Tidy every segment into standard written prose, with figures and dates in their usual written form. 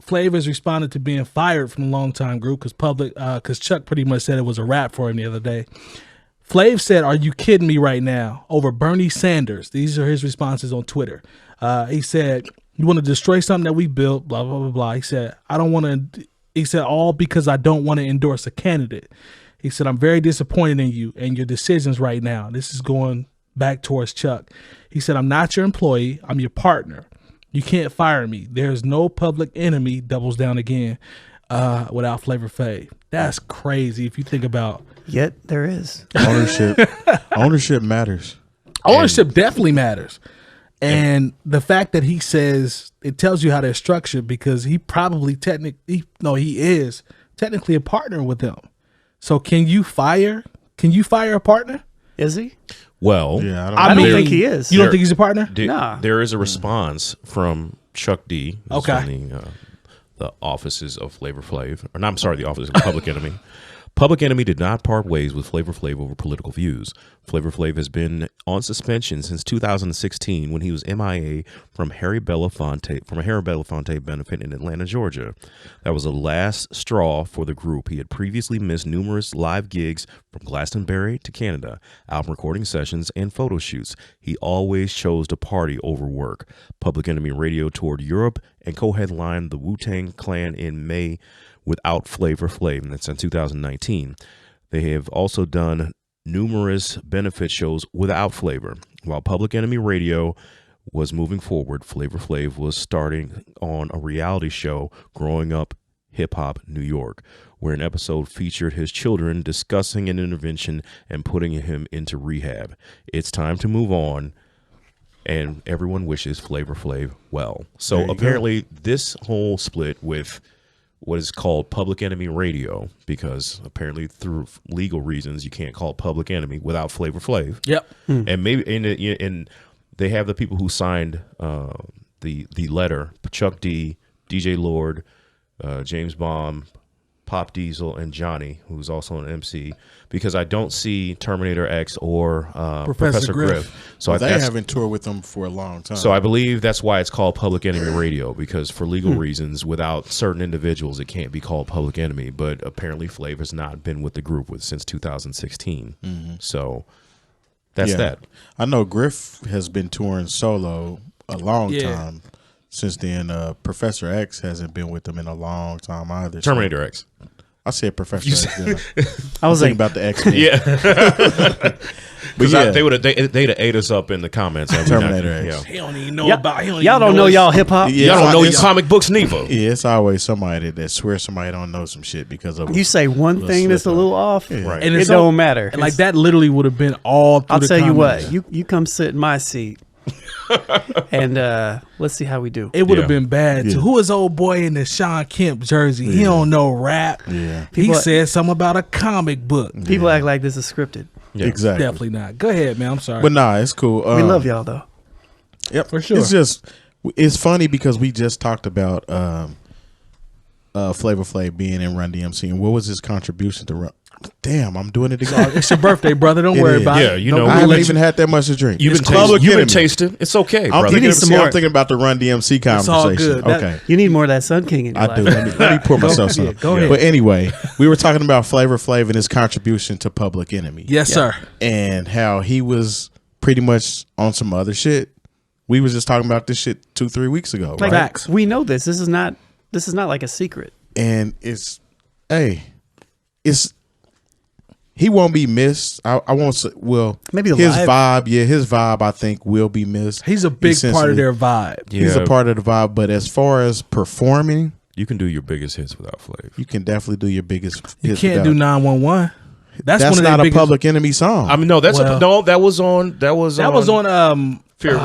Flav has responded to being fired from the Longtime Group because Chuck pretty much said it was a wrap for him the other day. Flav said, "Are you kidding me right now?" over Bernie Sanders. These are his responses on Twitter. He said, "You want to destroy something that we built, blah, blah, blah, blah." He said, "I don't want to," he said, "all because I don't want to endorse a candidate." He said, "I'm very disappointed in you and your decisions right now." This is going back towards Chuck. He said, "I'm not your employee. I'm your partner. You can't fire me. There's no public enemy," doubles down again, without Flavor Flav. That's crazy if you think about. Yet there is. Ownership matters. Ownership definitely matters. And the fact that he says, it tells you how they're structured, because he probably he is technically a partner with them. So can you fire a partner? Is he? Well, Yeah, I don't think he is. You don't think he's a partner? Nah. There is a response from Chuck D. Okay. From the offices of Flavor Flav. Or no, I'm sorry, the office of Public Enemy. Public Enemy did not part ways with Flavor Flav over political views. Flavor Flav has been on suspension since 2016 when he was MIA from a Harry Belafonte benefit in Atlanta, Georgia. That was the last straw for the group. He had previously missed numerous live gigs from Glastonbury to Canada, album recording sessions, and photo shoots. He always chose to party over work. Public Enemy Radio toured Europe and co-headlined the Wu-Tang Clan in May without Flavor Flav, and that's in 2019. They have also done numerous benefit shows without Flavor. While Public Enemy Radio was moving forward, Flavor Flav was starting on a reality show, Growing Up Hip Hop New York, where an episode featured his children discussing an intervention and putting him into rehab. It's time to move on, and everyone wishes Flavor Flav well. So apparently this whole split with what is called Public Enemy Radio, because apparently through legal reasons you can't call it Public Enemy without Flavor Flav. Yep. And maybe and they have the people who signed the letter: Chuck D, DJ Lord, James Bomb, Pop Diesel, and Johnny, who's also an MC, because I don't see Terminator X or Professor Griff. So they haven't toured with them for a long time. So I believe that's why it's called Public Enemy Radio, because for legal reasons, without certain individuals, it can't be called Public Enemy. But apparently Flav has not been with the group since 2016. So that's that. I know Griff has been touring solo a long time. Since then, Professor X hasn't been with them in a long time either. Terminator X. I said Professor X. I was thinking about the X-Men. Yeah. Because they'd have ate us up in the comments. Terminator X. Yeah. He don't even know about. Y'all don't know y'all hip hop. Y'all don't know your comic books neither. Yeah, it's always somebody that swears somebody don't know some shit because of. You say one thing that's a little off, Right. And it don't matter. And like that literally would have been all through I'll the tell you comments. what, you come sit in my seat, and let's see how we do. It would have been bad too. Who is old boy in the Sean Kemp jersey? He don't know rap. Yeah. He said something about a comic book. People act like this is scripted. Yeah. Exactly. Definitely not. Go ahead, man. I'm sorry. But nah, it's cool. We love y'all though. Yep, For sure. It's just, it's funny because we just talked about Flavor Flav being in Run DMC, and what was his contribution to Run? Damn, I'm doing it again. It's your birthday, brother. Don't worry about it. Yeah, you know, I haven't even had that much to drink. You've been tasting. It's okay, I'm brother. thinking about the Run DMC conversation. It's all good. Okay. You need more of that Sun King in your I life. do. Let me pour myself some. Go ahead. But anyway, we were talking about Flavor Flav and his contribution to Public Enemy. Yes, sir. And how he was pretty much on some other shit. We was just talking about this shit 2-3 weeks ago. Like, right? Facts. we know this. This is not like a secret. And he won't be missed. I won't say, well, Maybe the his live. his vibe I think will be missed. He's a big part of Essentially, their vibe. He's a part of the vibe, but as far as performing, You can do your biggest hits without Flav. you can definitely do your biggest You hits can't without- do 911. That's one of not their a biggest, Public Enemy song. I mean, no, that was on Fear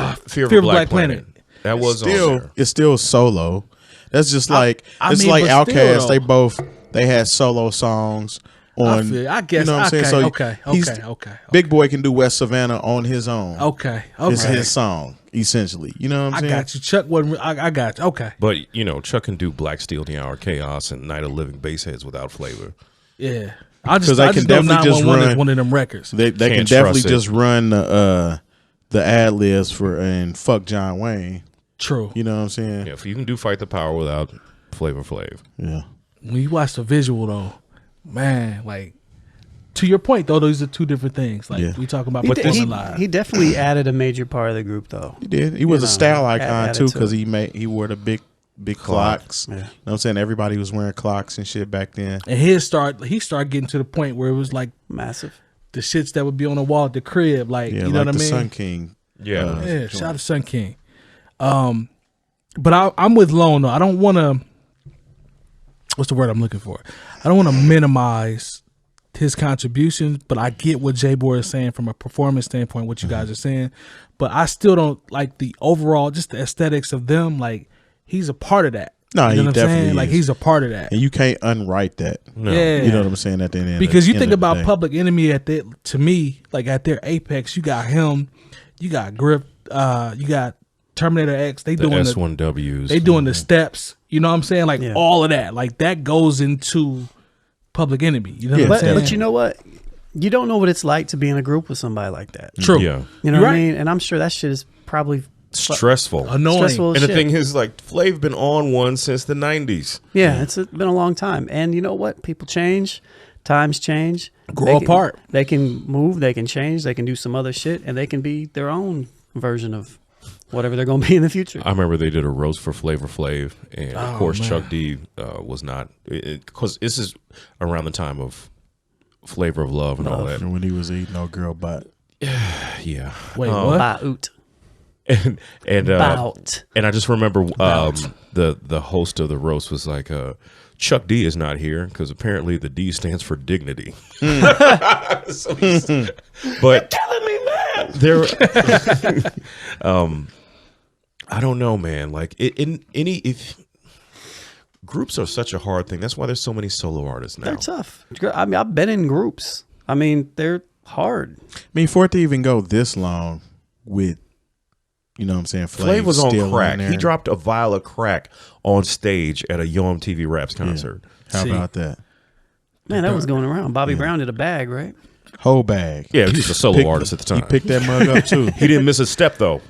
of a Black Planet. That was on there. It's still solo. That's just like I it's mean, like but still, Outkast. They had solo songs on. I guess. You know what I'm saying? Okay, So okay. Big Boy can do West Savannah on his own. Okay. It's his song essentially. You know what I'm I saying? got you. Chuck wasn't. I got you. Okay. But you know, Chuck can do Black Steel, the Hour Chaos, and Night of Living Bassheads without Flavor. Yeah. I 'Cause they I can know definitely just 911 is run- one of them records. They can Can't definitely trust it. just run the ad libs for and fuck John Wayne. True. You know what I'm saying? Yeah, if you can do Fight the Power without Flavor Flav. Yeah. When you watch the visual though, man, like to your point though, those are two different things. Like we talking about performing live. He definitely added a major part of the group though. He did. He was a style icon added too, to because it. he wore the big clocks. Yeah. You know what I'm saying? Everybody was wearing clocks and shit back then. And he started getting to the point where it was like Massive. the shits that would be on the wall at the crib, like Yeah, you know like what I the mean? Sun King. Yeah, shout out to Sun King. But I'm with Lone though. I don't want to. What's the word I'm looking for? I don't want to minimize his contributions, but I get what J Boy is saying from a performance standpoint. What you guys are saying, but I still don't like the overall, just the aesthetics of them. Like he's a part of that. No, you know he what I'm definitely saying? is. Like he's a part of that. And you can't unwrite that. No. Yeah, You know what I'm saying? At the end, because you think end of the about day. Public Enemy to me, like at their apex, you got him, you got Grip, you got Terminator X. They The doing S1Ws. They doing the steps. You know what I'm saying? Like Yeah. all of that. Like that goes into Public Enemy. You know what I'm But, saying? but you know what? You don't know what it's like to be in a group with somebody like that. True. Yeah. You know You're what right. I mean? And I'm sure that shit is probably Stressful. Annoying. stressful as And the shit. thing is, like, Flav been on one since the 90s. Yeah, it's been a long time. And you know what? People change. Times change. Grow They can- apart. They can move. They can change. They can do some other shit. And they can be their own version of whatever they're going to be in the future. I remember they did a roast for Flavor Flav, and of Oh, course man. Chuck D was not, because this is around the time of Flavor of Love and all that. And when he was eating no girl butt. Yeah. Wait, what? Baout. And Bout. and I just remember the host of the roast was like, Chuck D is not here because apparently the D stands for dignity. So but telling me that there, I don't know, man. Like if groups are such a hard thing. That's why there's so many solo artists now. They're tough. I mean, I've been in groups. I mean, they're hard. I mean, for it to even go this long with, you know what I'm saying, Flav was on still in crack. there. He dropped a vial of crack on stage at a Yo MTV Raps concert. How See. about that? Man, that was going around. Bobby Brown did a bag, right? Whole bag. Yeah, he was a solo artist at the time. He picked that mug up too. He didn't miss a step though.